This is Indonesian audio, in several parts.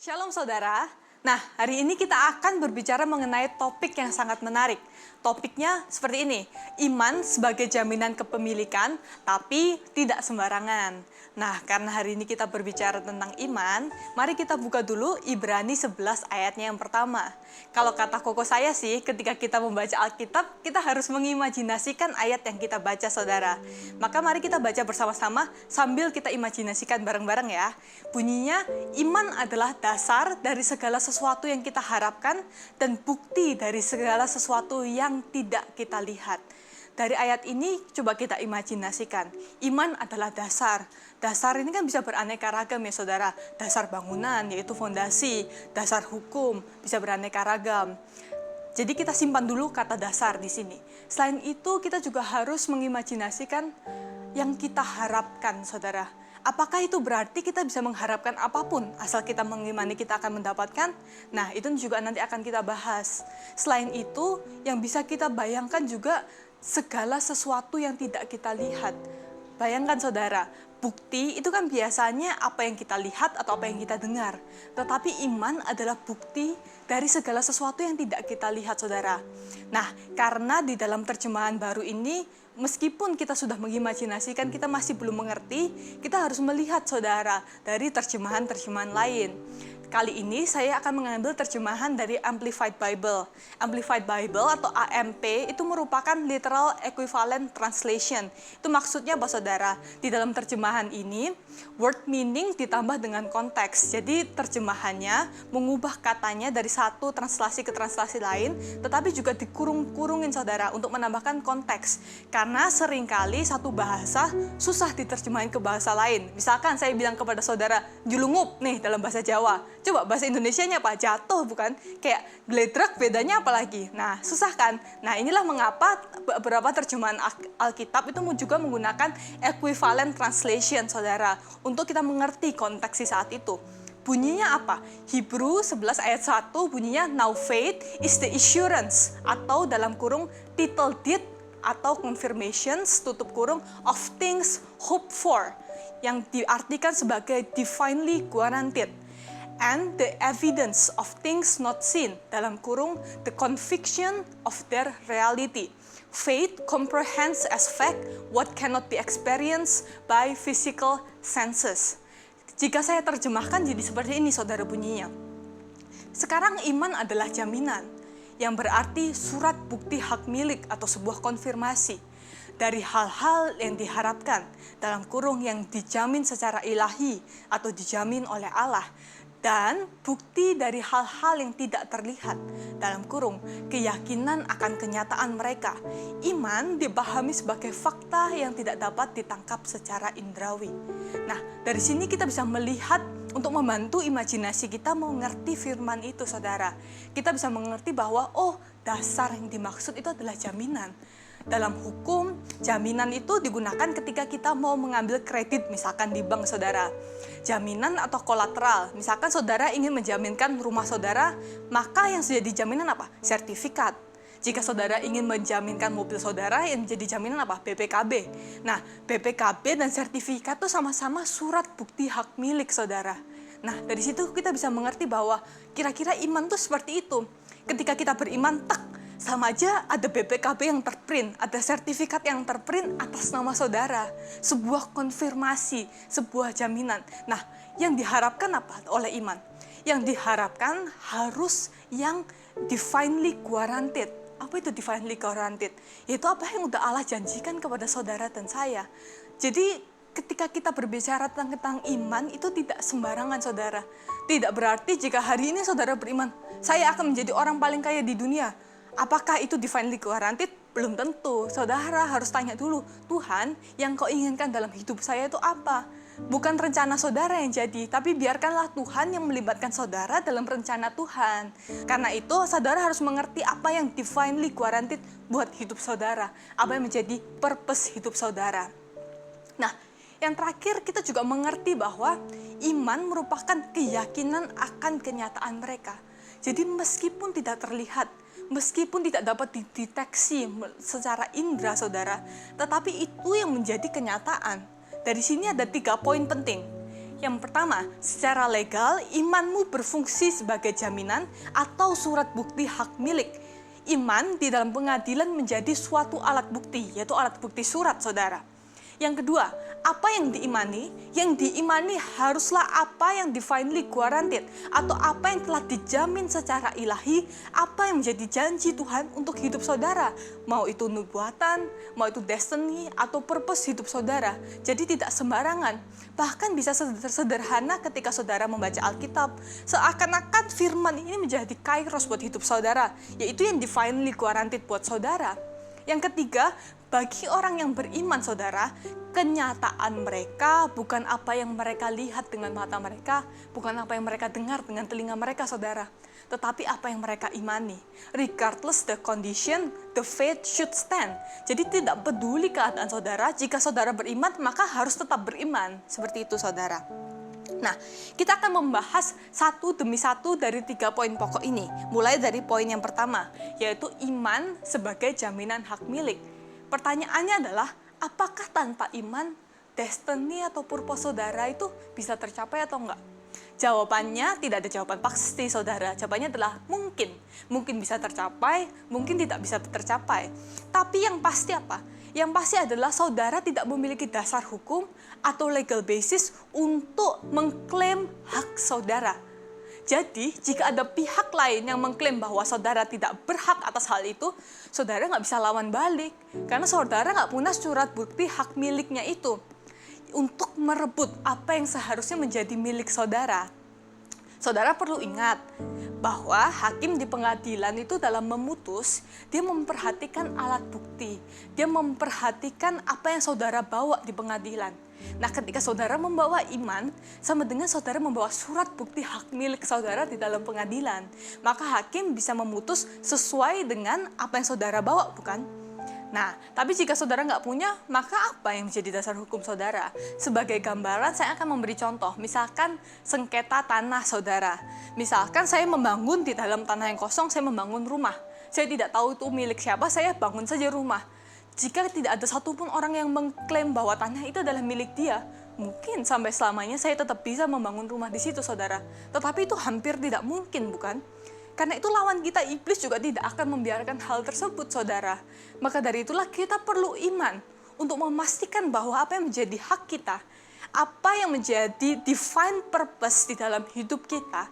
Shalom saudara. Nah, hari ini kita akan berbicara mengenai topik yang sangat menarik. Topiknya seperti ini, iman sebagai jaminan kepemilikan, tapi tidak sembarangan. Nah, karena hari ini kita berbicara tentang iman, mari kita buka dulu Ibrani 11 ayatnya yang pertama. Kalau kata koko saya sih, ketika kita membaca Alkitab, kita harus mengimajinasikan ayat yang kita baca saudara. Maka mari kita baca bersama-sama sambil kita imajinasikan bareng-bareng ya. Bunyinya, iman adalah dasar dari segala sesuatu yang kita harapkan dan bukti dari segala sesuatu yang tidak kita lihat. Dari ayat ini coba kita imajinasikan, iman adalah dasar. Dasar ini kan bisa beraneka ragam ya saudara. Dasar bangunan yaitu fondasi, dasar hukum bisa beraneka ragam. Jadi kita simpan dulu kata dasar di sini. Selain itu kita juga harus mengimajinasikan yang kita harapkan saudara. Apakah itu berarti kita bisa mengharapkan apapun asal kita mengimani kita akan mendapatkan? Nah, itu juga nanti akan kita bahas. Selain itu, yang bisa kita bayangkan juga segala sesuatu yang tidak kita lihat. Bayangkan saudara, bukti itu kan biasanya apa yang kita lihat atau apa yang kita dengar. Tetapi iman adalah bukti dari segala sesuatu yang tidak kita lihat saudara. Nah, karena di dalam terjemahan baru ini, meskipun kita sudah mengimajinasikan, kita masih belum mengerti, kita harus melihat saudara dari terjemahan-terjemahan lain. Kali ini saya akan mengambil terjemahan dari Amplified Bible. Amplified Bible atau AMP itu merupakan literal equivalent translation. Itu maksudnya apa saudara? Di dalam terjemahan ini, word meaning ditambah dengan konteks. Jadi terjemahannya mengubah katanya dari satu translasi ke translasi lain, tetapi juga dikurung-kurungin saudara untuk menambahkan konteks. Karena seringkali satu bahasa susah diterjemahin ke bahasa lain. Misalkan saya bilang kepada saudara, julungup nih dalam bahasa Jawa. Coba bahasa Indonesianya apa? Jatuh bukan? Kayak gledrek bedanya apa lagi? Nah, susah kan? Nah, inilah mengapa beberapa terjemahan Alkitab itu juga menggunakan equivalent translation, saudara, untuk kita mengerti konteks di saat itu. Bunyinya apa? Hebrew 11 ayat 1 bunyinya, now faith is the assurance, atau dalam kurung title deed atau confirmations, tutup kurung, of things hoped for, yang diartikan sebagai divinely guaranteed. And the evidence of things not seen, dalam kurung, the conviction of their reality. Faith comprehends as fact what cannot be experienced by physical senses. Jika saya terjemahkan jadi seperti ini saudara bunyinya. Sekarang iman adalah jaminan, yang berarti surat bukti hak milik atau sebuah konfirmasi dari hal-hal yang diharapkan, dalam kurung yang dijamin secara ilahi atau dijamin oleh Allah. Dan bukti dari hal-hal yang tidak terlihat, dalam kurung, keyakinan akan kenyataan mereka. Iman dipahami sebagai fakta yang tidak dapat ditangkap secara indrawi. Nah, dari sini kita bisa melihat untuk membantu imajinasi kita mengerti firman itu, saudara. Kita bisa mengerti bahwa, dasar yang dimaksud itu adalah jaminan. Dalam hukum, jaminan itu digunakan ketika kita mau mengambil kredit, misalkan di bank saudara. Jaminan atau kolateral, misalkan saudara ingin menjaminkan rumah saudara, maka yang sudah dijaminan apa? Sertifikat. Jika saudara ingin menjaminkan mobil saudara, yang menjadi jaminan apa? BPKB. Nah, BPKB dan sertifikat itu sama-sama surat bukti hak milik saudara. Nah, dari situ kita bisa mengerti bahwa kira-kira iman itu seperti itu. Ketika kita beriman, sama aja ada BPKB yang terprint, ada sertifikat yang terprint atas nama saudara. Sebuah konfirmasi, sebuah jaminan. Nah, yang diharapkan apa oleh iman? Yang diharapkan harus yang divinely guaranteed. Apa itu divinely guaranteed? Yaitu apa yang udah Allah janjikan kepada saudara dan saya. Jadi ketika kita berbicara tentang iman itu tidak sembarangan saudara. Tidak berarti jika hari ini saudara beriman, saya akan menjadi orang paling kaya di dunia. Apakah itu divinely guaranteed? Belum tentu. Saudara harus tanya dulu, Tuhan, yang kau inginkan dalam hidup saya itu apa? Bukan rencana saudara yang jadi, tapi biarkanlah Tuhan yang melibatkan saudara dalam rencana Tuhan. Karena itu, saudara harus mengerti apa yang divinely guaranteed buat hidup saudara. Apa yang menjadi purpose hidup saudara. Nah, yang terakhir kita juga mengerti bahwa iman merupakan keyakinan akan kenyataan mereka. Jadi meskipun tidak terlihat, meskipun tidak dapat dideteksi secara indera saudara, tetapi itu yang menjadi kenyataan. Dari sini ada 3 poin penting. Yang pertama, secara legal, imanmu berfungsi sebagai jaminan atau surat bukti hak milik. Iman di dalam pengadilan menjadi suatu alat bukti, yaitu alat bukti surat, saudara. Yang kedua, apa yang diimani? Yang diimani haruslah apa yang divinely guaranteed, atau apa yang telah dijamin secara ilahi, apa yang menjadi janji Tuhan untuk hidup saudara. Mau itu nubuatan, mau itu destiny, atau purpose hidup saudara. Jadi tidak sembarangan. Bahkan bisa sederhana ketika saudara membaca Alkitab. Seakan-akan firman ini menjadi kairos buat hidup saudara, yaitu yang divinely guaranteed buat saudara. Yang ketiga, bagi orang yang beriman, saudara, kenyataan mereka bukan apa yang mereka lihat dengan mata mereka, bukan apa yang mereka dengar dengan telinga mereka, saudara, tetapi apa yang mereka imani. Regardless the condition, the faith should stand. Jadi tidak peduli keadaan saudara, jika saudara beriman, maka harus tetap beriman. Seperti itu, saudara. Nah, kita akan membahas satu demi satu dari 3 poin pokok ini. Mulai dari poin yang pertama, yaitu iman sebagai jaminan hak milik. Pertanyaannya adalah, apakah tanpa iman, destiny atau purpose saudara itu bisa tercapai atau enggak? Jawabannya tidak ada jawaban pasti, saudara. Jawabannya adalah mungkin. Mungkin bisa tercapai, mungkin tidak bisa tercapai. Tapi yang pasti apa? Yang pasti adalah saudara tidak memiliki dasar hukum atau legal basis untuk mengklaim hak saudara. Jadi, jika ada pihak lain yang mengklaim bahwa saudara tidak berhak atas hal itu, saudara nggak bisa lawan balik. Karena saudara nggak punya surat bukti hak miliknya itu untuk merebut apa yang seharusnya menjadi milik saudara. Saudara perlu ingat bahwa hakim di pengadilan itu dalam memutus, dia memperhatikan alat bukti. Dia memperhatikan apa yang saudara bawa di pengadilan. Nah, ketika saudara membawa iman, sama dengan saudara membawa surat bukti hak milik saudara di dalam pengadilan. Maka hakim bisa memutus sesuai dengan apa yang saudara bawa, bukan? Nah, tapi jika saudara nggak punya, maka apa yang menjadi dasar hukum saudara? Sebagai gambaran, saya akan memberi contoh. Misalkan sengketa tanah saudara. Misalkan saya membangun di dalam tanah yang kosong, saya membangun rumah. Saya tidak tahu itu milik siapa, saya bangun saja rumah. Jika tidak ada satupun orang yang mengklaim bahwa tanah itu adalah milik dia, mungkin sampai selamanya saya tetap bisa membangun rumah di situ, saudara. Tetapi itu hampir tidak mungkin, bukan? Karena itu lawan kita, iblis, juga tidak akan membiarkan hal tersebut, saudara. Maka dari itulah kita perlu iman untuk memastikan bahwa apa yang menjadi hak kita, apa yang menjadi divine purpose di dalam hidup kita,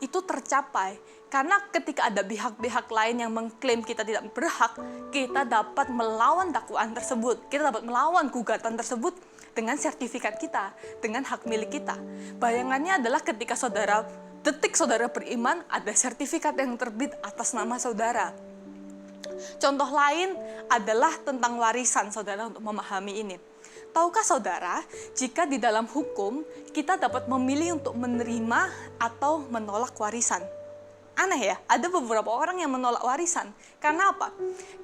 itu tercapai. Karena ketika ada pihak-pihak lain yang mengklaim kita tidak berhak, kita dapat melawan dakwaan tersebut. Kita dapat melawan gugatan tersebut dengan sertifikat kita, dengan hak milik kita. Bayangannya adalah ketika detik saudara beriman, ada sertifikat yang terbit atas nama saudara. Contoh lain adalah tentang warisan, saudara, untuk memahami ini. Tahukah saudara, jika di dalam hukum, kita dapat memilih untuk menerima atau menolak warisan? Aneh ya, ada beberapa orang yang menolak warisan. Karena apa?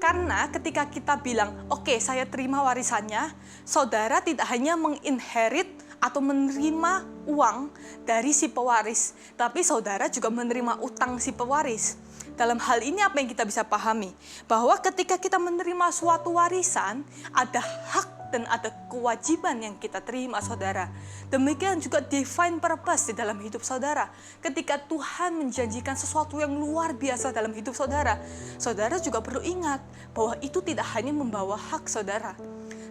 Karena ketika kita bilang, oke, saya terima warisannya, saudara tidak hanya menginherit atau menerima uang dari si pewaris, tapi saudara juga menerima utang si pewaris. Dalam hal ini apa yang kita bisa pahami? Bahwa ketika kita menerima suatu warisan, ada hak dan ada kewajiban yang kita terima, saudara. Demikian juga divine purpose di dalam hidup saudara. Ketika Tuhan menjanjikan sesuatu yang luar biasa dalam hidup saudara, saudara juga perlu ingat bahwa itu tidak hanya membawa hak saudara,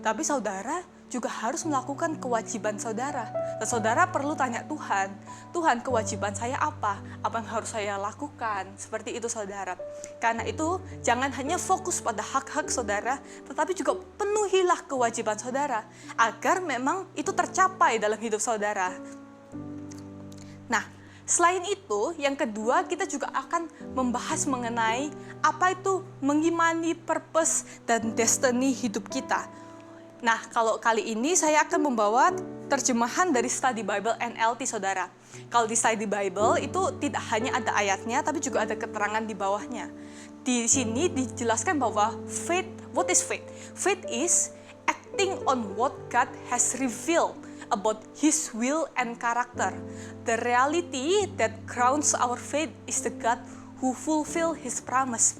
tapi saudara juga harus melakukan kewajiban saudara. Dan saudara perlu tanya Tuhan, Tuhan, kewajiban saya apa? Apa yang harus saya lakukan? Seperti itu, saudara. Karena itu, jangan hanya fokus pada hak-hak saudara, tetapi juga penuhilah kewajiban saudara, agar memang itu tercapai dalam hidup saudara. Nah, selain itu, yang kedua, kita juga akan membahas mengenai apa itu mengimani purpose dan destiny hidup kita. Nah, kalau kali ini saya akan membawa terjemahan dari Study Bible NLT, saudara. Kalau di Study Bible itu tidak hanya ada ayatnya, tapi juga ada keterangan di bawahnya. Di sini dijelaskan bahwa faith, what is faith? Faith is acting on what God has revealed about His will and character. The reality that grounds our faith is the God who fulfill His promise.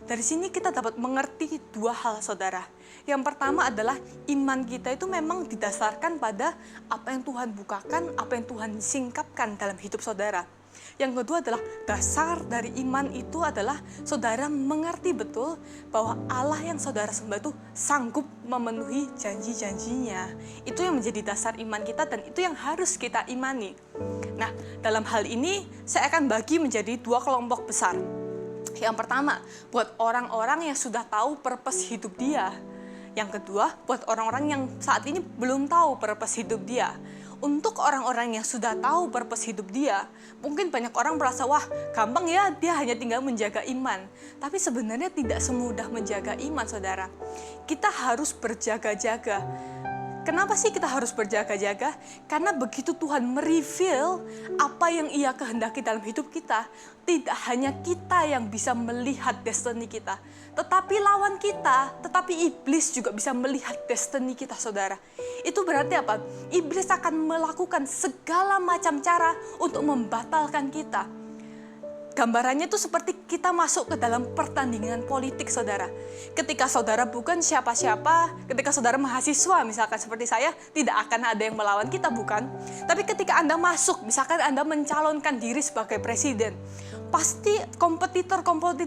Dari sini kita dapat mengerti dua hal, saudara. Yang pertama adalah iman kita itu memang didasarkan pada apa yang Tuhan bukakan, apa yang Tuhan singkapkan dalam hidup saudara. Yang kedua adalah dasar dari iman itu adalah saudara mengerti betul bahwa Allah yang saudara sembah itu sanggup memenuhi janji-janjinya. Itu yang menjadi dasar iman kita dan itu yang harus kita imani. Nah, dalam hal ini saya akan bagi menjadi dua kelompok besar. Yang pertama, buat orang-orang yang sudah tahu purpose hidup dia. Yang kedua, buat orang-orang yang saat ini belum tahu purpose hidup dia. Untuk orang-orang yang sudah tahu purpose hidup dia, mungkin banyak orang merasa, wah gampang ya, dia hanya tinggal menjaga iman. Tapi sebenarnya tidak semudah menjaga iman, saudara. Kita harus berjaga-jaga. Kenapa sih kita harus berjaga-jaga? Karena begitu Tuhan mereveal apa yang Ia kehendaki dalam hidup kita, tidak hanya kita yang bisa melihat destiny kita, tetapi lawan kita, tetapi iblis juga bisa melihat destiny kita, saudara. Itu berarti apa? Iblis akan melakukan segala macam cara untuk membatalkan kita. Gambarannya itu seperti kita masuk ke dalam pertandingan politik, saudara. Ketika saudara bukan siapa-siapa, ketika saudara mahasiswa, misalkan seperti saya, tidak akan ada yang melawan kita, bukan? Tapi ketika Anda masuk, misalkan Anda mencalonkan diri sebagai presiden, pasti kompetitor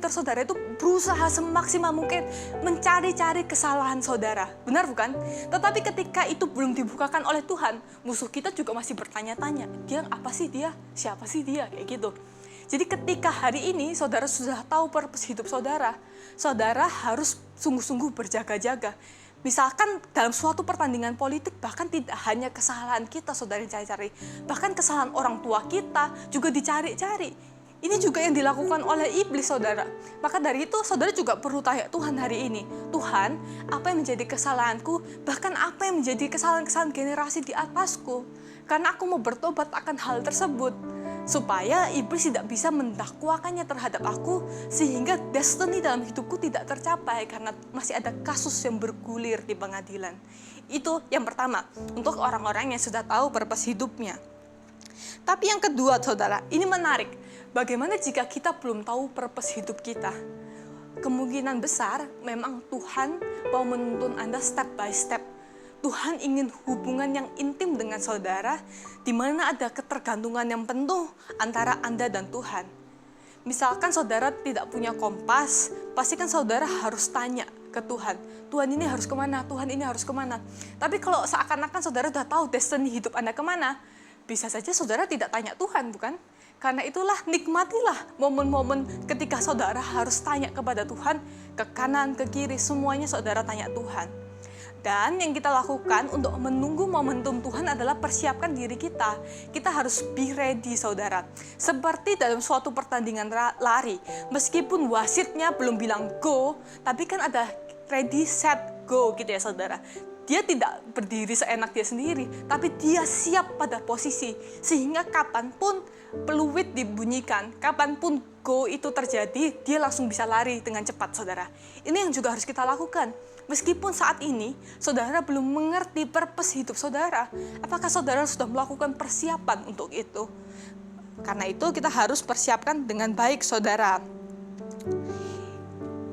saudara itu berusaha semaksimal mungkin mencari-cari kesalahan saudara. Benar bukan? Tetapi ketika itu belum dibukakan oleh Tuhan, musuh kita juga masih bertanya-tanya, dia apa sih dia? Siapa sih dia? Kayak gitu. Jadi ketika hari ini saudara sudah tahu purpose hidup saudara, saudara harus sungguh-sungguh berjaga-jaga. Misalkan dalam suatu pertandingan politik, bahkan tidak hanya kesalahan kita saudara yang cari-cari, bahkan kesalahan orang tua kita juga dicari-cari. Ini juga yang dilakukan oleh iblis, saudara. Maka dari itu saudara juga perlu tanya Tuhan hari ini, Tuhan, apa yang menjadi kesalahanku, bahkan apa yang menjadi kesalahan-kesalahan generasi di atasku, karena aku mau bertobat akan hal tersebut, supaya iblis tidak bisa mendakwakannya terhadap aku, sehingga destiny dalam hidupku tidak tercapai karena masih ada kasus yang bergulir di pengadilan. Itu yang pertama, untuk orang-orang yang sudah tahu purpose hidupnya. Tapi yang kedua, saudara, ini menarik. Bagaimana jika kita belum tahu purpose hidup kita? Kemungkinan besar memang Tuhan mau menuntun Anda step by step. Tuhan ingin hubungan yang intim dengan saudara, di mana ada ketergantungan yang penuh antara Anda dan Tuhan. Misalkan saudara tidak punya kompas, pasti kan saudara harus tanya ke Tuhan. Tuhan ini harus kemana? Tuhan ini harus kemana? Tapi kalau seakan-akan saudara sudah tahu destiny hidup Anda kemana, bisa saja saudara tidak tanya Tuhan, bukan? Karena itulah nikmatilah momen-momen ketika saudara harus tanya kepada Tuhan, ke kanan, ke kiri, semuanya saudara tanya Tuhan. Dan yang kita lakukan untuk menunggu momentum Tuhan adalah persiapkan diri kita. Kita harus be ready, saudara. Seperti dalam suatu pertandingan lari, meskipun wasitnya belum bilang go, tapi kan ada ready, set, go gitu ya, saudara. Dia tidak berdiri seenak dia sendiri, tapi dia siap pada posisi. Sehingga kapanpun peluit dibunyikan, kapanpun go itu terjadi, dia langsung bisa lari dengan cepat, saudara. Ini yang juga harus kita lakukan. Meskipun saat ini, saudara belum mengerti purpose hidup saudara, apakah saudara sudah melakukan persiapan untuk itu? Karena itu kita harus persiapkan dengan baik, saudara.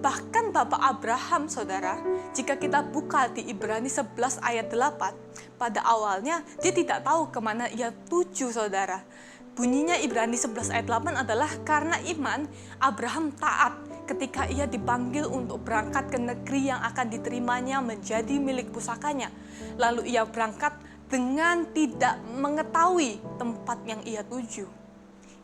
Bahkan Bapak Abraham, saudara, jika kita buka di Ibrani 11 ayat 8, pada awalnya dia tidak tahu kemana ia tuju, saudara. Bunyinya Ibrani 11 ayat 8 adalah karena iman, Abraham taat ketika ia dipanggil untuk berangkat ke negeri yang akan diterimanya menjadi milik pusakanya. Lalu ia berangkat dengan tidak mengetahui tempat yang ia tuju.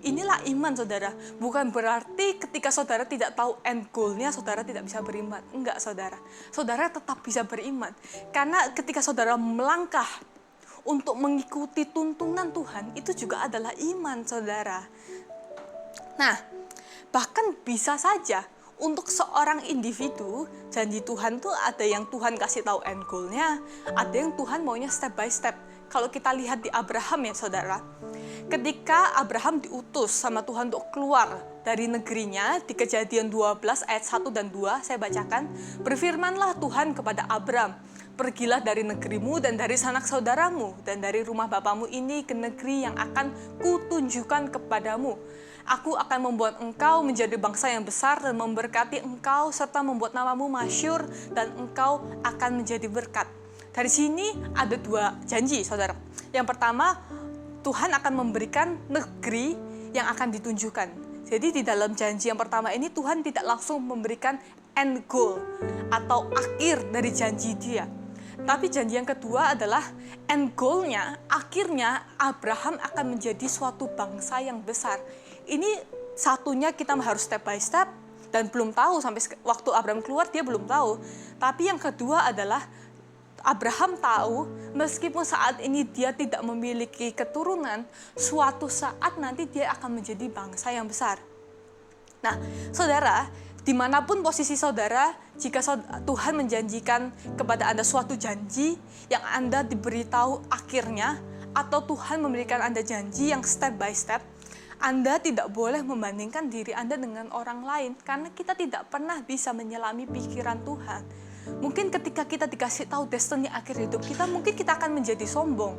Inilah iman, saudara. Bukan berarti ketika saudara tidak tahu end goal-nya, saudara tidak bisa beriman. Enggak, saudara. Saudara tetap bisa beriman. Karena ketika saudara melangkah untuk mengikuti tuntunan Tuhan, itu juga adalah iman, saudara. Nah, bahkan bisa saja untuk seorang individu, janji Tuhan tuh ada yang Tuhan kasih tahu end goal-nya, ada yang Tuhan maunya step by step. Kalau kita lihat di Abraham ya, saudara, ketika Abraham diutus sama Tuhan untuk keluar dari negerinya, di Kejadian 12 ayat 1 dan 2, saya bacakan, berfirmanlah Tuhan kepada Abram, pergilah dari negerimu dan dari sanak saudaramu dan dari rumah bapamu ini ke negeri yang akan kutunjukkan kepadamu. Aku akan membuat engkau menjadi bangsa yang besar dan memberkati engkau serta membuat namamu masyhur dan engkau akan menjadi berkat. Dari sini ada 2 janji, saudara. Yang pertama, Tuhan akan memberikan negeri yang akan ditunjukkan. Jadi di dalam janji yang pertama ini Tuhan tidak langsung memberikan end goal atau akhir dari janji dia. Tapi janji yang kedua adalah end goal-nya, akhirnya Abraham akan menjadi suatu bangsa yang besar. Ini satunya kita harus step by step dan belum tahu sampai waktu Abraham keluar dia belum tahu. Tapi yang kedua adalah Abraham tahu meskipun saat ini dia tidak memiliki keturunan, suatu saat nanti dia akan menjadi bangsa yang besar. Nah, saudara, dimanapun posisi saudara, jika Tuhan menjanjikan kepada Anda suatu janji yang Anda diberitahu akhirnya, atau Tuhan memberikan Anda janji yang step by step, Anda tidak boleh membandingkan diri Anda dengan orang lain, karena kita tidak pernah bisa menyelami pikiran Tuhan. Mungkin ketika kita dikasih tahu destiny akhir hidup kita, mungkin kita akan menjadi sombong.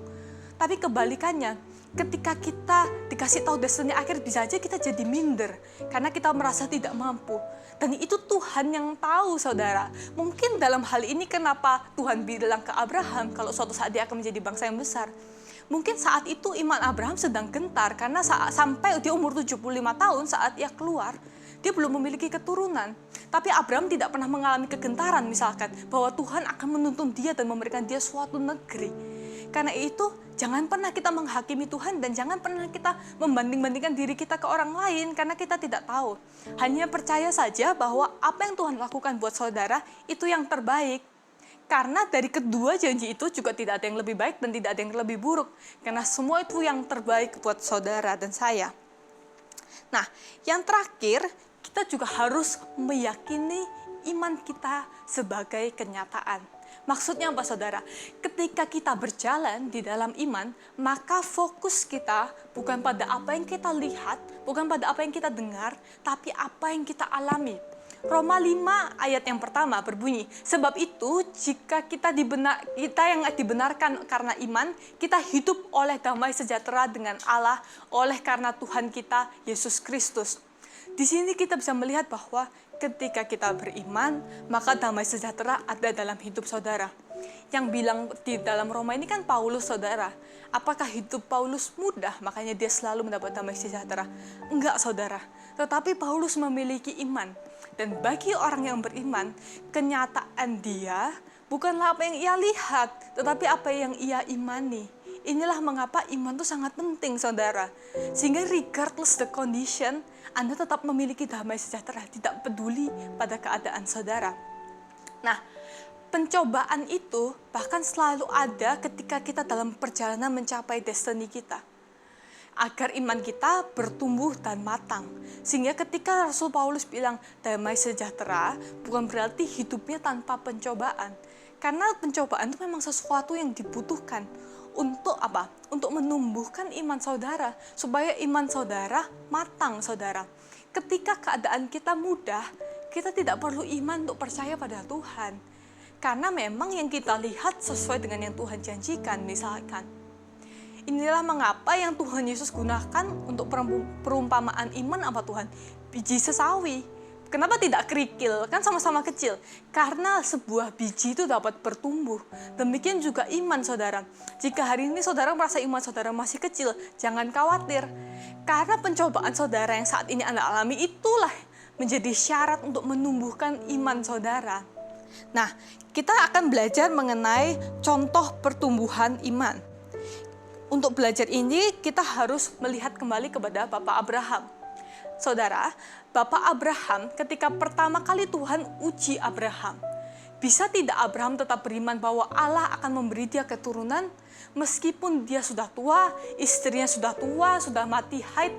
Tapi kebalikannya, ketika kita dikasih tahu destiny akhir, bisa aja kita jadi minder karena kita merasa tidak mampu. Dan itu Tuhan yang tahu, saudara. Mungkin dalam hal ini kenapa Tuhan bilang ke Abraham kalau suatu saat dia akan menjadi bangsa yang besar. Mungkin saat itu iman Abraham sedang gentar karena sampai dia umur 75 tahun saat ia keluar, dia belum memiliki keturunan. Tapi Abraham tidak pernah mengalami kegentaran misalkan bahwa Tuhan akan menuntun dia dan memberikan dia suatu negeri. Karena itu jangan pernah kita menghakimi Tuhan dan jangan pernah kita membanding-bandingkan diri kita ke orang lain karena kita tidak tahu. Hanya percaya saja bahwa apa yang Tuhan lakukan buat saudara itu yang terbaik. Karena dari kedua janji itu juga tidak ada yang lebih baik dan tidak ada yang lebih buruk. Karena semua itu yang terbaik buat saudara dan saya. Nah, yang terakhir, kita juga harus meyakini iman kita sebagai kenyataan. Maksudnya apa, saudara? Ketika kita berjalan di dalam iman, maka fokus kita bukan pada apa yang kita lihat, bukan pada apa yang kita dengar, tapi apa yang kita alami. Roma 5 ayat yang pertama berbunyi, sebab itu jika kita yang dibenarkan karena iman, kita hidup oleh damai sejahtera dengan Allah oleh karena Tuhan kita Yesus Kristus. Di sini kita bisa melihat bahwa ketika kita beriman, maka damai sejahtera ada dalam hidup saudara. Yang bilang di dalam Roma ini kan Paulus, saudara. Apakah hidup Paulus mudah, makanya dia selalu mendapat damai sejahtera? Enggak, saudara. Tetapi Paulus memiliki iman. Dan bagi orang yang beriman, kenyataan dia bukanlah apa yang ia lihat, tetapi apa yang ia imani. Inilah mengapa iman itu sangat penting, saudara. Sehingga regardless the condition, Anda tetap memiliki damai sejahtera, tidak peduli pada keadaan saudara. Nah, pencobaan itu bahkan selalu ada ketika kita dalam perjalanan mencapai destiny kita. Agar iman kita bertumbuh dan matang. Sehingga ketika Rasul Paulus bilang damai sejahtera, bukan berarti hidupnya tanpa pencobaan. Karena pencobaan itu memang sesuatu yang dibutuhkan. Untuk apa? Untuk menumbuhkan iman saudara, supaya iman saudara matang, saudara. Ketika keadaan kita mudah, kita tidak perlu iman untuk percaya pada Tuhan. Karena memang yang kita lihat sesuai dengan yang Tuhan janjikan, misalkan. Inilah mengapa yang Tuhan Yesus gunakan untuk perumpamaan iman apa Tuhan? Biji sesawi. Kenapa tidak kerikil? Kan sama-sama kecil. Karena sebuah biji itu dapat bertumbuh. Demikian juga iman saudara. Jika hari ini saudara merasa iman saudara masih kecil, jangan khawatir. Karena pencobaan saudara yang saat ini Anda alami itulah menjadi syarat untuk menumbuhkan iman saudara. Nah, kita akan belajar mengenai contoh pertumbuhan iman. Untuk belajar ini, kita harus melihat kembali kepada Bapak Abraham. Saudara, Bapak Abraham ketika pertama kali Tuhan uji Abraham, bisa tidak Abraham tetap beriman bahwa Allah akan memberi dia keturunan, meskipun dia sudah tua, istrinya sudah tua, sudah mati haid?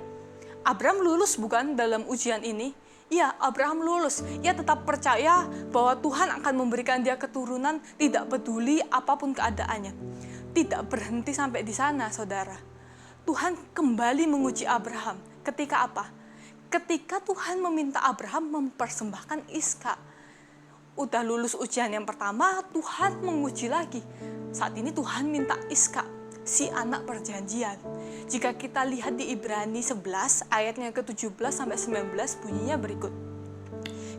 Abraham lulus bukan dalam ujian ini? Iya, Abraham lulus. Ia tetap percaya bahwa Tuhan akan memberikan dia keturunan, tidak peduli apapun keadaannya. Tidak berhenti sampai di sana, saudara. Tuhan kembali menguji Abraham. Ketika apa? Ketika Tuhan meminta Abraham mempersembahkan Ishak. Udah lulus ujian yang pertama, Tuhan menguji lagi. Saat ini Tuhan minta Ishak. si anak perjanjian. Jika kita lihat di Ibrani 11 ayatnya ke-17 sampai 19 bunyinya berikut.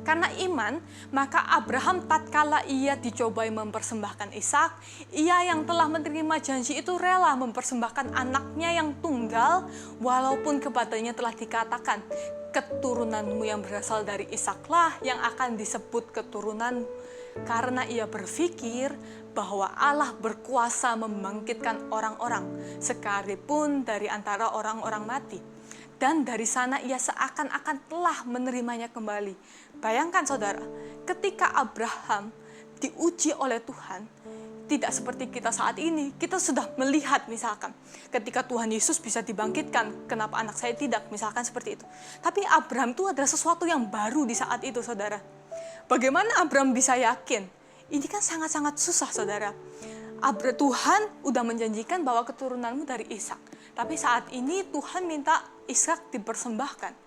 Karena iman, maka Abraham tatkala ia dicobai mempersembahkan Ishak, ia yang telah menerima janji itu rela mempersembahkan anaknya yang tunggal, walaupun kepadanya telah dikatakan, keturunanmu yang berasal dari Ishaklah yang akan disebut keturunan. Karena ia berpikir bahwa Allah berkuasa membangkitkan orang-orang, sekalipun dari antara orang-orang mati. Dan dari sana ia seakan-akan telah menerimanya kembali. Bayangkan saudara, ketika Abraham diuji oleh Tuhan, tidak seperti kita saat ini. Kita sudah melihat misalkan, ketika Tuhan Yesus bisa dibangkitkan, kenapa anak saya tidak, misalkan seperti itu. Tapi Abraham itu adalah sesuatu yang baru di saat itu saudara. Bagaimana Abraham bisa yakin? Ini kan sangat-sangat susah saudara. Tuhan udah menjanjikan bahwa keturunanmu dari Ishak. Tapi saat ini Tuhan minta Ishak dipersembahkan.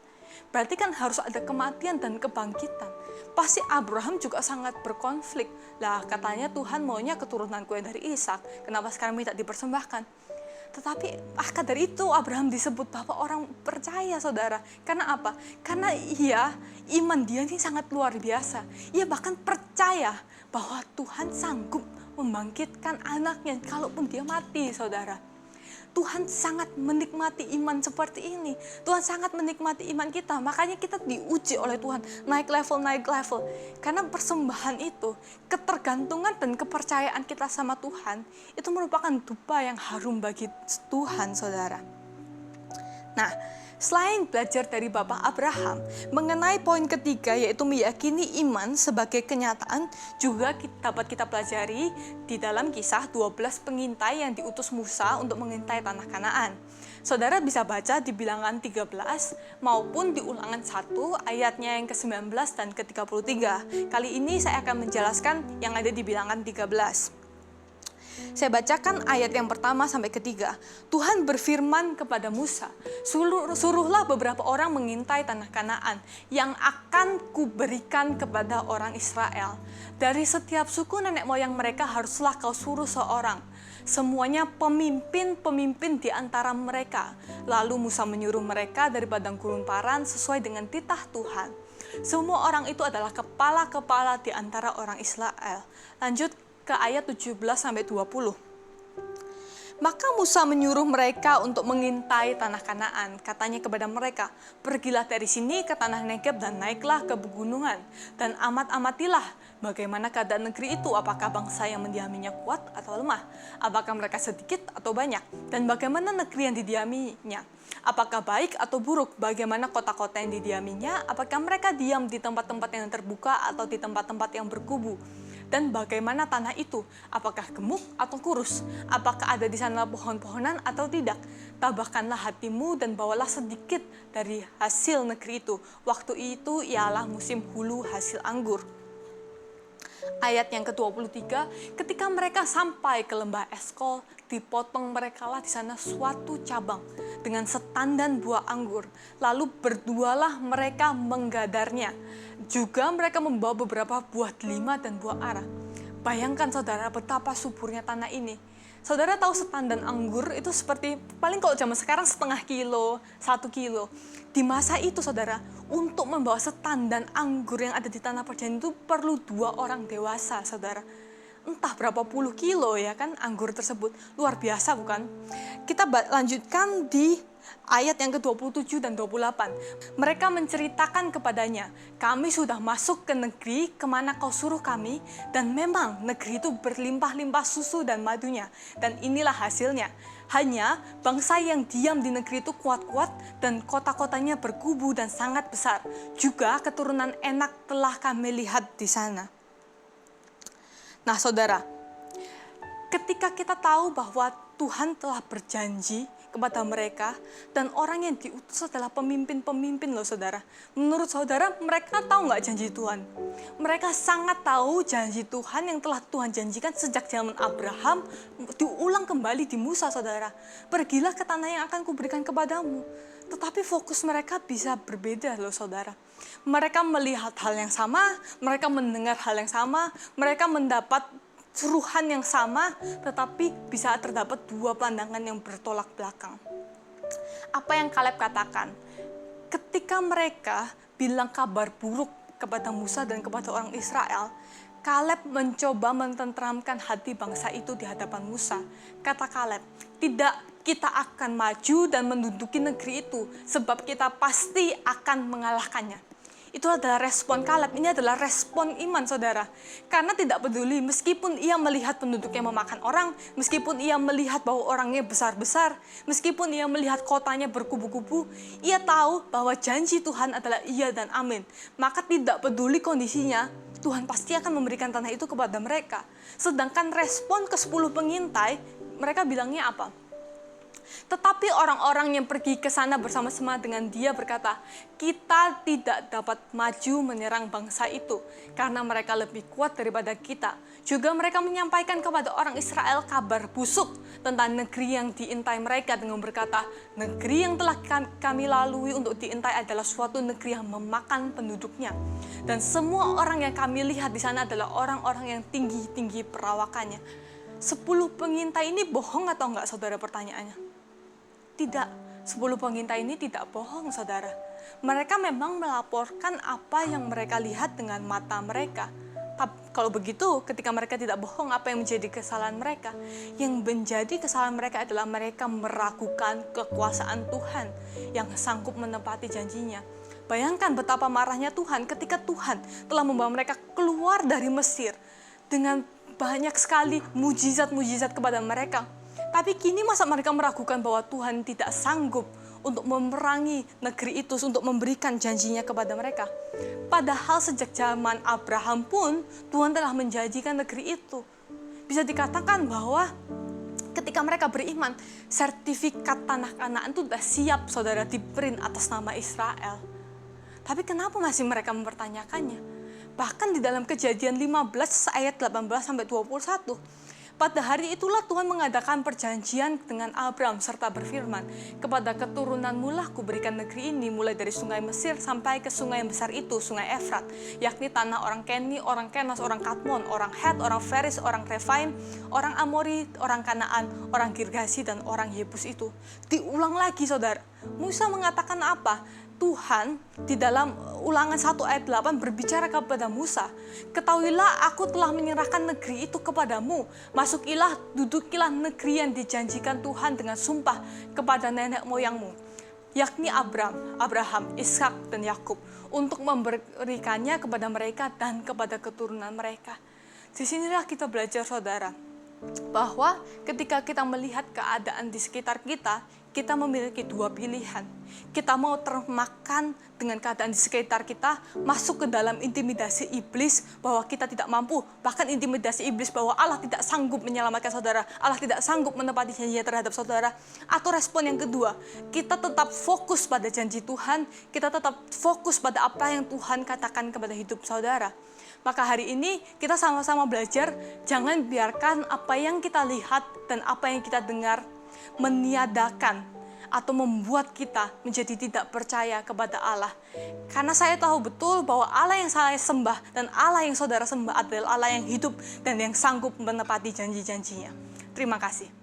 Berarti kan harus ada kematian dan kebangkitan. Pasti Abraham juga sangat berkonflik. Lah katanya Tuhan maunya keturunanku yang dari Ishak. Kenapa sekarang minta dipersembahkan? Tetapi maka dari itu Abraham disebut bahwa orang percaya saudara. Karena apa? Karena iman dia ini sangat luar biasa. Ia bahkan percaya bahwa Tuhan sanggup membangkitkan anaknya kalaupun dia mati saudara. Tuhan sangat menikmati iman seperti ini. Tuhan sangat menikmati iman kita. Makanya kita diuji oleh Tuhan. Naik level. Karena persembahan itu, ketergantungan dan kepercayaan kita sama Tuhan, itu merupakan dupa yang harum bagi Tuhan, saudara. Nah, selain belajar dari Bapak Abraham, mengenai poin ketiga yaitu meyakini iman sebagai kenyataan, juga dapat kita pelajari di dalam kisah 12 pengintai yang diutus Musa untuk mengintai tanah Kanaan. Saudara bisa baca di Bilangan 13 maupun di Ulangan 1 ayatnya yang ke-19 dan ke-33. Kali ini saya akan menjelaskan yang ada di Bilangan 13. Saya bacakan ayat yang pertama sampai ketiga. Tuhan berfirman kepada Musa, suruhlah beberapa orang mengintai tanah Kanaan yang akan kuberikan kepada orang Israel. Dari setiap suku nenek moyang mereka haruslah kau suruh seorang. Semuanya pemimpin-pemimpin di antara mereka. Lalu Musa menyuruh mereka dari padang gurun Paran sesuai dengan titah Tuhan. Semua orang itu adalah kepala-kepala di antara orang Israel. Lanjut ke ayat 17-20. Maka Musa menyuruh mereka untuk mengintai tanah Kanaan. Katanya kepada mereka, pergilah dari sini ke tanah Negeb dan naiklah ke pegunungan. Dan amat-amatilah bagaimana keadaan negeri itu, apakah bangsa yang mendiaminya kuat atau lemah, apakah mereka sedikit atau banyak, dan bagaimana negeri yang didiaminya, apakah baik atau buruk, bagaimana kota-kota yang didiaminya, apakah mereka diam di tempat-tempat yang terbuka atau di tempat-tempat yang berkubu. Dan bagaimana tanah itu, apakah gemuk atau kurus, apakah ada di sana pohon-pohonan atau tidak. Tabahkanlah hatimu dan bawalah sedikit dari hasil negeri itu. Waktu itu ialah musim hulu hasil anggur. Ayat yang ke-23, ketika mereka sampai ke lembah Eskol, dipotong merekalah di sana suatu cabang dengan setandan buah anggur. Lalu berdualah mereka menggadarnya. Juga mereka membawa beberapa buah delima dan buah ara. Bayangkan saudara betapa suburnya tanah ini. Saudara tahu setandan anggur itu seperti, paling kalau zaman sekarang setengah kilo, 1 kilo. Di masa itu saudara, untuk membawa setandan anggur yang ada di tanah perjanjian itu perlu 2 orang dewasa saudara. Entah berapa puluh kilo ya kan anggur tersebut. Luar biasa bukan? Kita lanjutkan di ayat yang ke-27 dan 28. Mereka menceritakan kepadanya, kami sudah masuk ke negeri kemana kau suruh kami, dan memang negeri itu berlimpah-limpah susu dan madunya, dan inilah hasilnya. Hanya bangsa yang diam di negeri itu kuat-kuat, dan kota-kotanya berkubu dan sangat besar. Juga keturunan enak telah kami lihat di sana. Nah saudara, ketika kita tahu bahwa Tuhan telah berjanji kepada mereka, dan orang yang diutus adalah pemimpin-pemimpin loh saudara. Menurut saudara, mereka tahu nggak janji Tuhan? Mereka sangat tahu janji Tuhan yang telah Tuhan janjikan sejak zaman Abraham, diulang kembali di Musa saudara. Pergilah ke tanah yang akan kuberikan kepadamu. Tetapi fokus mereka bisa berbeda loh saudara. Mereka melihat hal yang sama, mereka mendengar hal yang sama, mereka mendapat suruhan yang sama, tetapi bisa terdapat dua pandangan yang bertolak belakang. Apa yang Kaleb katakan? Ketika mereka bilang kabar buruk kepada Musa dan kepada orang Israel, Kaleb mencoba mententeramkan hati bangsa itu di hadapan Musa. Kata Kaleb, tidak, kita akan maju dan menduduki negeri itu, sebab kita pasti akan mengalahkannya. Itu adalah respon Kaleb. Ini adalah respon iman, saudara. Karena tidak peduli, meskipun ia melihat penduduk yang memakan orang, meskipun ia melihat bahwa orangnya besar-besar, meskipun ia melihat kotanya berkubu-kubu, ia tahu bahwa janji Tuhan adalah iya dan amin. Maka tidak peduli kondisinya, Tuhan pasti akan memberikan tanah itu kepada mereka. Sedangkan respon ke-10 pengintai, mereka bilangnya apa? Tetapi orang-orang yang pergi ke sana bersama-sama dengan dia berkata, kita tidak dapat maju menyerang bangsa itu, karena mereka lebih kuat daripada kita. Juga mereka menyampaikan kepada orang Israel kabar busuk tentang negeri yang diintai mereka dengan berkata, negeri yang telah kami lalui untuk diintai adalah suatu negeri yang memakan penduduknya. Dan semua orang yang kami lihat di sana adalah orang-orang yang tinggi-tinggi perawakannya. 10 pengintai ini bohong atau enggak, saudara, pertanyaannya? Tidak, 10 pengintai ini tidak bohong, saudara. Mereka memang melaporkan apa yang mereka lihat dengan mata mereka. Tapi kalau begitu, ketika mereka tidak bohong, apa yang menjadi kesalahan mereka? Yang menjadi kesalahan mereka adalah mereka meragukan kekuasaan Tuhan yang sanggup menepati janjinya. Bayangkan betapa marahnya Tuhan ketika Tuhan telah membawa mereka keluar dari Mesir dengan banyak sekali mujizat-mujizat kepada mereka. Tapi kini masa mereka meragukan bahwa Tuhan tidak sanggup untuk memerangi negeri itu, untuk memberikan janjinya kepada mereka. Padahal sejak zaman Abraham pun Tuhan telah menjanjikan negeri itu. Bisa dikatakan bahwa ketika mereka beriman, sertifikat tanah Kanaan itu sudah siap, saudara, diprint atas nama Israel. Tapi kenapa masih mereka mempertanyakannya? Bahkan di dalam Kejadian 15 ayat 18-21, pada hari itulah Tuhan mengadakan perjanjian dengan Abraham serta berfirman, kepada keturunanmu lah kuberikan negeri ini, mulai dari sungai Mesir sampai ke sungai yang besar itu, sungai Efrat, yakni tanah orang Keni, orang Kenas, orang Kadmon, orang Het, orang Feris, orang Refaim, orang Amori, orang Kanaan, orang Girgasi, dan orang Yebus itu. Diulang lagi, saudara. Musa mengatakan apa? Tuhan di dalam Ulangan 1 ayat 8 berbicara kepada Musa, ketahuilah aku telah menyerahkan negeri itu kepadamu, masukilah, dudukilah negeri yang dijanjikan Tuhan dengan sumpah kepada nenek moyangmu, yakni Abraham, Ishak, dan Yakub, untuk memberikannya kepada mereka dan kepada keturunan mereka. Disinilah kita belajar, saudara, bahwa ketika kita melihat keadaan di sekitar kita, kita memiliki dua pilihan. Kita mau termakan dengan keadaan di sekitar kita, masuk ke dalam intimidasi iblis bahwa kita tidak mampu, bahkan intimidasi iblis bahwa Allah tidak sanggup menyelamatkan saudara, Allah tidak sanggup menepati janjinya terhadap saudara. Atau respon yang kedua, kita tetap fokus pada janji Tuhan, kita tetap fokus pada apa yang Tuhan katakan kepada hidup saudara. Maka hari ini kita sama-sama belajar, jangan biarkan apa yang kita lihat dan apa yang kita dengar meniadakan atau membuat kita menjadi tidak percaya kepada Allah. Karena saya tahu betul bahwa Allah yang saya sembah dan Allah yang saudara sembah adalah Allah yang hidup dan yang sanggup menepati janji-janjinya. Terima kasih.